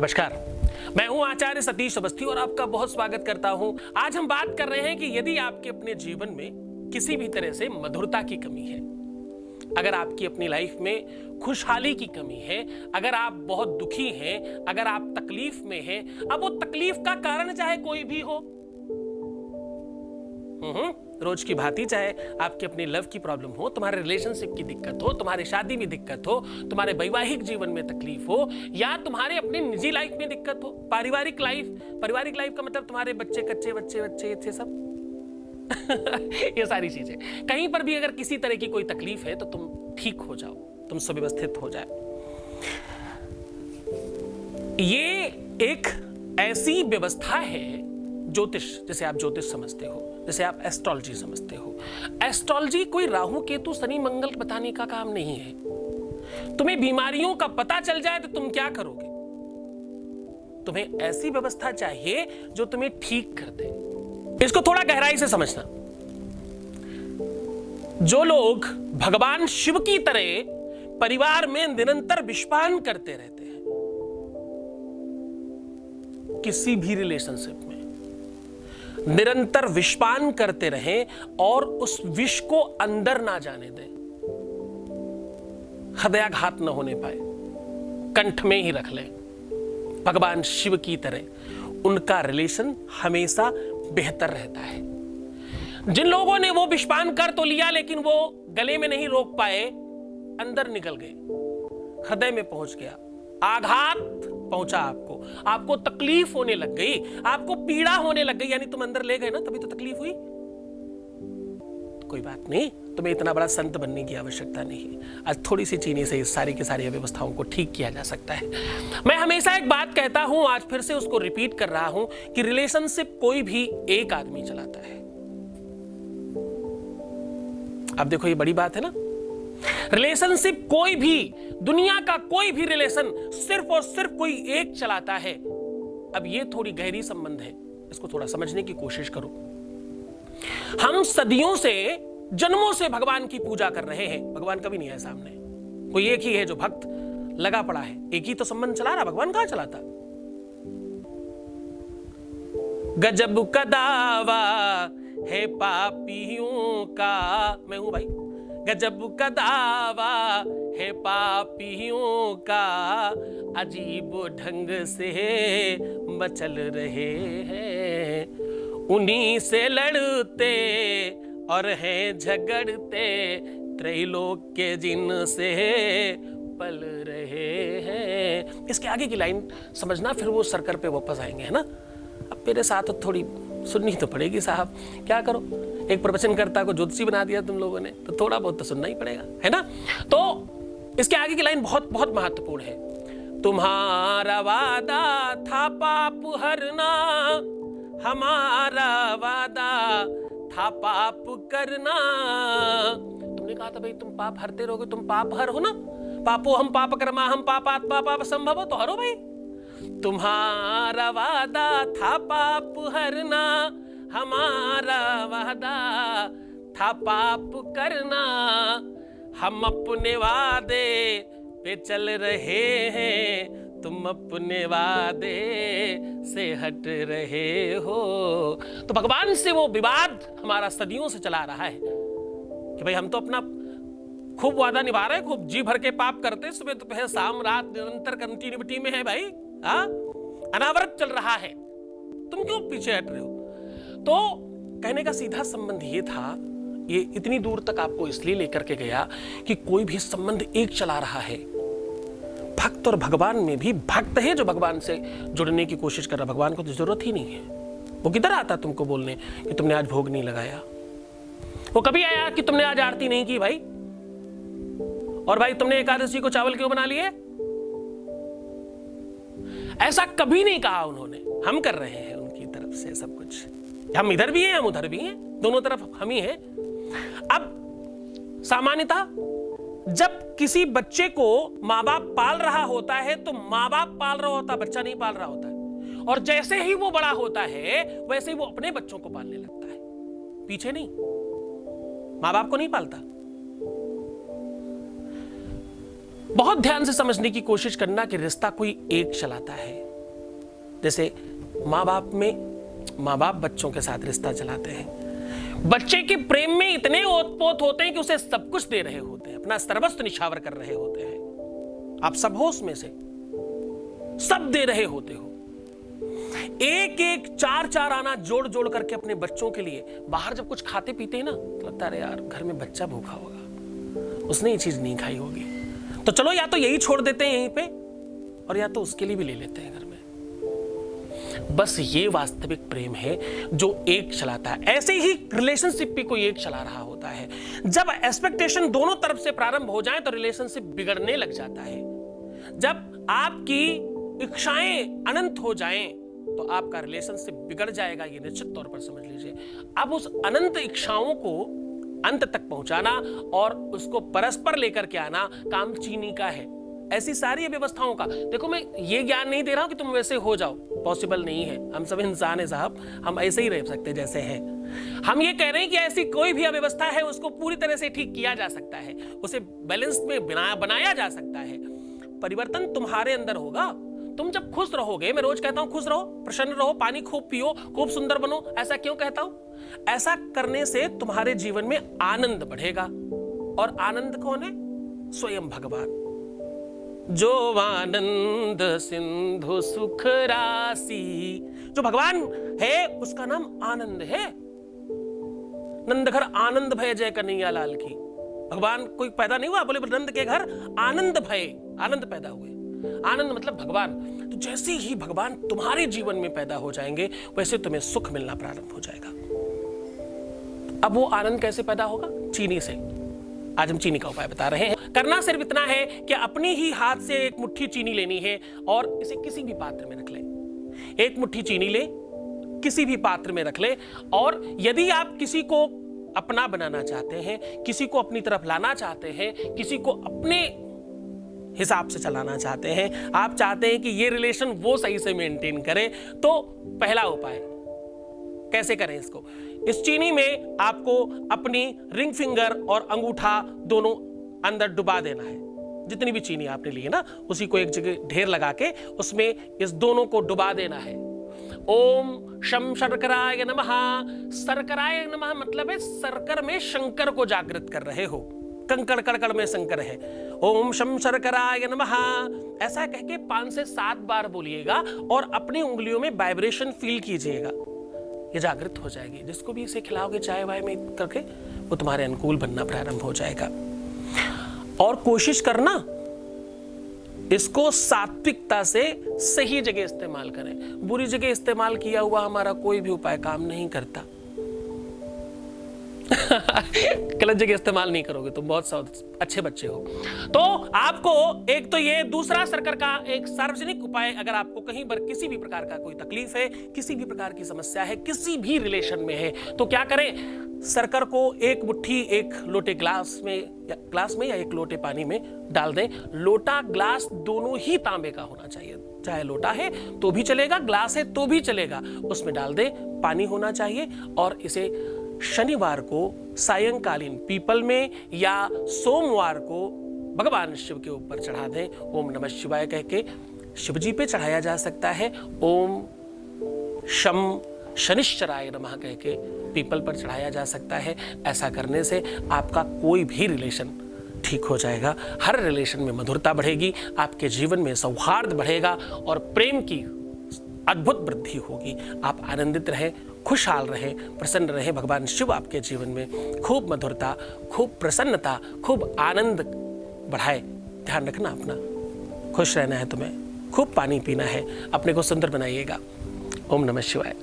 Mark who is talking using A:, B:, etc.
A: नमस्कार, मैं हूं आचार्य सतीश अवस्थी और आपका बहुत स्वागत करता हूं। आज हम बात कर रहे हैं कि यदि आपके अपने जीवन में किसी भी तरह से मधुरता की कमी है, अगर आपकी अपनी लाइफ में खुशहाली की कमी है, अगर आप बहुत दुखी हैं, अगर आप तकलीफ में हैं, अब वो तकलीफ का कारण चाहे कोई भी हो, रोज की भांति, चाहे आपकी अपनी लव की प्रॉब्लम हो, तुम्हारे रिलेशनशिप की दिक्कत हो, तुम्हारी शादी में दिक्कत हो, तुम्हारे वैवाहिक जीवन में तकलीफ हो, या तुम्हारे अपने निजी लाइफ में दिक्कत हो, पारिवारिक लाइफ का मतलब तुम्हारे बच्चे कच्चे बच्चे थे सब ये सारी चीजें, कहीं पर भी अगर किसी तरह की कोई तकलीफ है तो तुम ठीक हो जाओ, तुम सुव्यवस्थित हो जाए। ये एक ऐसी व्यवस्था है, ज्योतिष, जैसे आप ज्योतिष समझते हो, जैसे आप एस्ट्रोलॉजी समझते हो। एस्ट्रोलॉजी कोई राहु केतु शनि मंगल बताने का काम नहीं है। तुम्हें बीमारियों का पता चल जाए तो तुम क्या करोगे? तुम्हें ऐसी व्यवस्था चाहिए जो तुम्हें ठीक कर दे। इसको थोड़ा गहराई से समझना। जो लोग भगवान शिव की तरह परिवार में निरंतर विषपान करते रहते हैं, किसी भी रिलेशनशिप में निरंतर विषपान करते रहें और उस विष को अंदर ना जाने दें, हृदयाघात न होने पाए, कंठ में ही रख लें भगवान शिव की तरह, उनका रिलेशन हमेशा बेहतर रहता है। जिन लोगों ने वो विषपान कर तो लिया लेकिन वो गले में नहीं रोक पाए, अंदर निकल गए, हृदय में पहुंच गया, आघात पहुंचा, आपको तकलीफ होने लग गई, आपको पीड़ा होने लग गई, यानी तुम अंदर ले गए ना, तभी तो तकलीफ हुई। कोई बात नहीं, तुम्हें इतना बड़ा संत बनने की आवश्यकता नहीं है। आज थोड़ी सी चीनी से इस सारी की सारी व्यवस्थाओं को ठीक किया जा सकता है। मैं हमेशा एक बात कहता हूं, आज फिर से उसको रिपीट कर रहा हूं कि रिलेशनशिप कोई भी एक आदमी चलाता है। अब देखो, ये बड़ी बात है ना। रिलेशनशिप कोई भी, दुनिया का कोई भी रिलेशन सिर्फ और सिर्फ कोई एक चलाता है। अब ये थोड़ी गहरी संबंध है, इसको थोड़ा समझने की कोशिश करो। हम सदियों से, जन्मों से भगवान की पूजा कर रहे हैं, भगवान कभी नहीं है सामने, कोई एक ही है जो भक्त लगा पड़ा है, एक ही तो संबंध चला रहा, भगवान कहां चलाता? गजब का दावा है पापियों का, मैं हूं भाई, गजब का दावा है पापियों का, अजीब ढंग से मचल रहे हैं, उन्हीं से लड़ते और हैं झगड़ते, त्रैलोक के जिन से पल रहे हैं। इसके आगे की लाइन समझना, फिर वो सर्कल पे वापस आएंगे, है ना। अब मेरे साथ थोड़ी सुननी तो पड़ेगी साहब, क्या करो, एक प्रवचनकर्ता को ज्योतिषी बना दिया तुम लोगों ने, तो थोड़ा बहुत तो सुनना ही पड़ेगा, है ना। तो इसके आगे की लाइन बहुत बहुत महत्वपूर्ण है। तुम्हारा वादा था पाप हरना, हमारा वादा था पाप करना। तुमने कहा था भाई तुम पाप हरते रहोगे, तुम पाप हर हो ना, पापो हम पाप कर्मा हम पापात्मा पाप संभव, तो हरो भाई। तुम्हारा वादा था पाप हरना, हमारा वादा था पाप करना, हम अपने वादे पे चल रहे हैं, तुम अपने वादे से हट रहे हो। तो भगवान से वो विवाद हमारा सदियों से चला रहा है कि भाई हम तो अपना खूब वादा निभा रहे हैं, खूब जी भर के पाप करते, सुबह दोपहर शाम रात निरंतर कंटिन्यूटी में है भाई, अनावरत चल रहा है, तुम क्यों पीछे हट रहे हो? तो कहने का सीधा संबंध ये था, ये इतनी दूर तक आपको इसलिए लेकर के गया कि कोई भी संबंध एक चला रहा है। भक्त और भगवान में भी भक्त है जो भगवान से जुड़ने की कोशिश कर रहा, भगवान को तो जरूरत ही नहीं है। वो किधर आता तुमको बोलने कि तुमने आज भोग नहीं लगाया? वो कभी आया कि तुमने आज आरती नहीं की भाई, और भाई तुमने एकादशी को चावल क्यों बना लिए? ऐसा कभी नहीं कहा उन्होंने। हम कर रहे हैं उनकी तरफ से सब कुछ, हम इधर भी हैं हम उधर भी हैं, दोनों तरफ हम ही हैं। अब सामान्यतः जब किसी बच्चे को माँ बाप पाल रहा होता है तो माँ बाप पाल रहा होता, बच्चा नहीं पाल रहा होता है, और जैसे ही वो बड़ा होता है वैसे ही वो अपने बच्चों को पालने लगता है, पीछे नहीं, माँ बाप को नहीं पालता। बहुत ध्यान से समझने की कोशिश करना कि रिश्ता कोई एक चलाता है, जैसे माँ बाप बच्चों के साथ रिश्ता चलाते हैं, बच्चे के प्रेम में इतने ओतपोत होते हैं कि उसे सब कुछ दे रहे होते हैं, अपना सर्वस्व निछावर कर रहे होते हैं। आप सब हो उसमें से, सब दे रहे होते हो। एक एक चार आना जोड़ जोड़ करके अपने बच्चों के लिए बाहर जब कुछ खाते पीते हैं ना, तो लगता है यार घर में बच्चा भूखा होगा, उसने ये चीज नहीं खाई होगी, तो चलो या तो यही छोड़ देते हैं यहीं पे, और या तो उसके लिए भी ले लेते हैं घर में। बस ये वास्तविक प्रेम है जो एक चलाता है। ऐसे ही रिलेशनशिप भी कोई एक चला रहा होता है। जब एक्सपेक्टेशन दोनों तरफ से प्रारंभ हो जाए तो रिलेशनशिप बिगड़ने लग जाता है। जब आपकी इच्छाएं अनंत हो जाएं तो आपका रिलेशनशिप बिगड़ जाएगा, ये निश्चित तौर पर समझ लीजिए। अब उस अनंत इच्छाओं को अंत तक पहुंचाना और उसको परस्पर लेकर के आना काम चीनी का है। ऐसी सारी व्यवस्थाओं का, देखो मैं ये ज्ञान नहीं दे रहा हूं कि तुम वैसे हो जाओ, पॉसिबल नहीं है। हम सब इंसान है साहब, हम ऐसे ही रह सकते जैसे हैं। हम ये कह रहे हैं कि ऐसी कोई भी अव्यवस्था है उसको पूरी तरह से ठीक किया जा सकता है, उसे बैलेंस में बनाया जा सकता है। परिवर्तन तुम्हारे अंदर होगा। तुम जब खुश रहोगे, मैं रोज कहता हूं खुश रहो, प्रसन्न रहो, पानी खूब पियो, खूब सुंदर बनो। ऐसा क्यों कहता हूं? ऐसा करने से तुम्हारे जीवन में आनंद बढ़ेगा। और आनंद कौन है? स्वयं भगवान। जो आनंद सिंधु सुख राशि, जो भगवान है उसका नाम आनंद है। नंद घर आनंद भय जय कन्हैया लाल की। भगवान कोई पैदा नहीं हुआ, बोले नंद के घर आनंद भय, आनंद पैदा हुए। आनंद मतलब भगवान। तो जैसे ही भगवान तुम्हारे जीवन में पैदा हो जाएंगे वैसे तुम्हें सुख मिलना प्रारंभ हो जाएगा। अब वो आनंद कैसे पैदा होगा? चीनी से। आज हम चीनी का उपाय बता रहे हैं। करना सिर्फ इतना है कि अपनी ही हाथ से एक मुट्ठी चीनी लेनी है और इसे किसी भी पात्र में रख ले। एक मुट्ठी चीनी ले, किसी भी पात्र में रख ले, और यदि आप किसी को अपना बनाना चाहते हैं, किसी को अपनी तरफ लाना चाहते हैं, किसी को अपने हिसाब से चलाना चाहते हैं, आप चाहते हैं कि ये रिलेशन वो सही से मेंटेन करे, तो पहला उपाय कैसे करें इसको? इस चीनी में आपको अपनी रिंग फिंगर और अंगूठा दोनों अंदर डुबा देना है। जितनी भी चीनी आपने ली है ना, उसी को एक जगह ढेर लगा के उसमें इस दोनों को डुबा देना है। ओम शम शर्कराय नमः। शर्कराय नमः मतलब है शर्कर में शंकर को जागृत कर रहे हो। कंकड़ कड़कड़ में शंकर है। ओम शम शर्कराय नमः ऐसा कह के 5 से 7 बार बोलिएगा और अपनी उंगलियों में वाइब्रेशन फील कीजिएगा, ये जागृत हो जाएगी। जिसको भी इसे खिलाओगे चाय वाय में करके, वो तुम्हारे अनुकूल बनना प्रारंभ हो जाएगा। और कोशिश करना इसको सात्विकता से सही जगह इस्तेमाल करें। बुरी जगह इस्तेमाल किया हुआ हमारा कोई भी उपाय काम नहीं करता। गलत जगह इस्तेमाल नहीं करोगे तुम, बहुत अच्छे बच्चे हो। तो आपको एक तो ये, दूसरा शर्कर का एक सार्वजनिक उपाय, अगर आपको कहीं पर किसी भी प्रकार का कोई तकलीफ है, किसी भी प्रकार की समस्या है, किसी भी रिलेशन में है, तो क्या करें? शर्कर को एक मुट्ठी एक लोटे ग्लास में या एक लोटे पानी में डाल दें। लोटा ग्लास दोनों ही तांबे का होना चाहिए, चाहे लोटा है तो भी चलेगा, ग्लास है तो भी चलेगा। उसमें डाल दें, पानी होना चाहिए, और इसे शनिवार को सायंकालीन पीपल में या सोमवार को भगवान शिव के ऊपर चढ़ा दें। ओम नमः शिवाय कह के शिव जी पे चढ़ाया जा सकता है। ओम शम शनिश्चराय नमः कह के पीपल पर चढ़ाया जा सकता है। ऐसा करने से आपका कोई भी रिलेशन ठीक हो जाएगा। हर रिलेशन में मधुरता बढ़ेगी, आपके जीवन में सौहार्द बढ़ेगा और प्रेम की अद्भुत वृद्धि होगी। आप आनंदित रहें, खुशहाल रहें, प्रसन्न रहें। भगवान शिव आपके जीवन में खूब मधुरता, खूब प्रसन्नता, खूब आनंद बढ़ाए। ध्यान रखना अपना, खुश रहना है तुम्हें, खूब पानी पीना है, अपने को सुंदर बनाइएगा। ओम नमः शिवाय।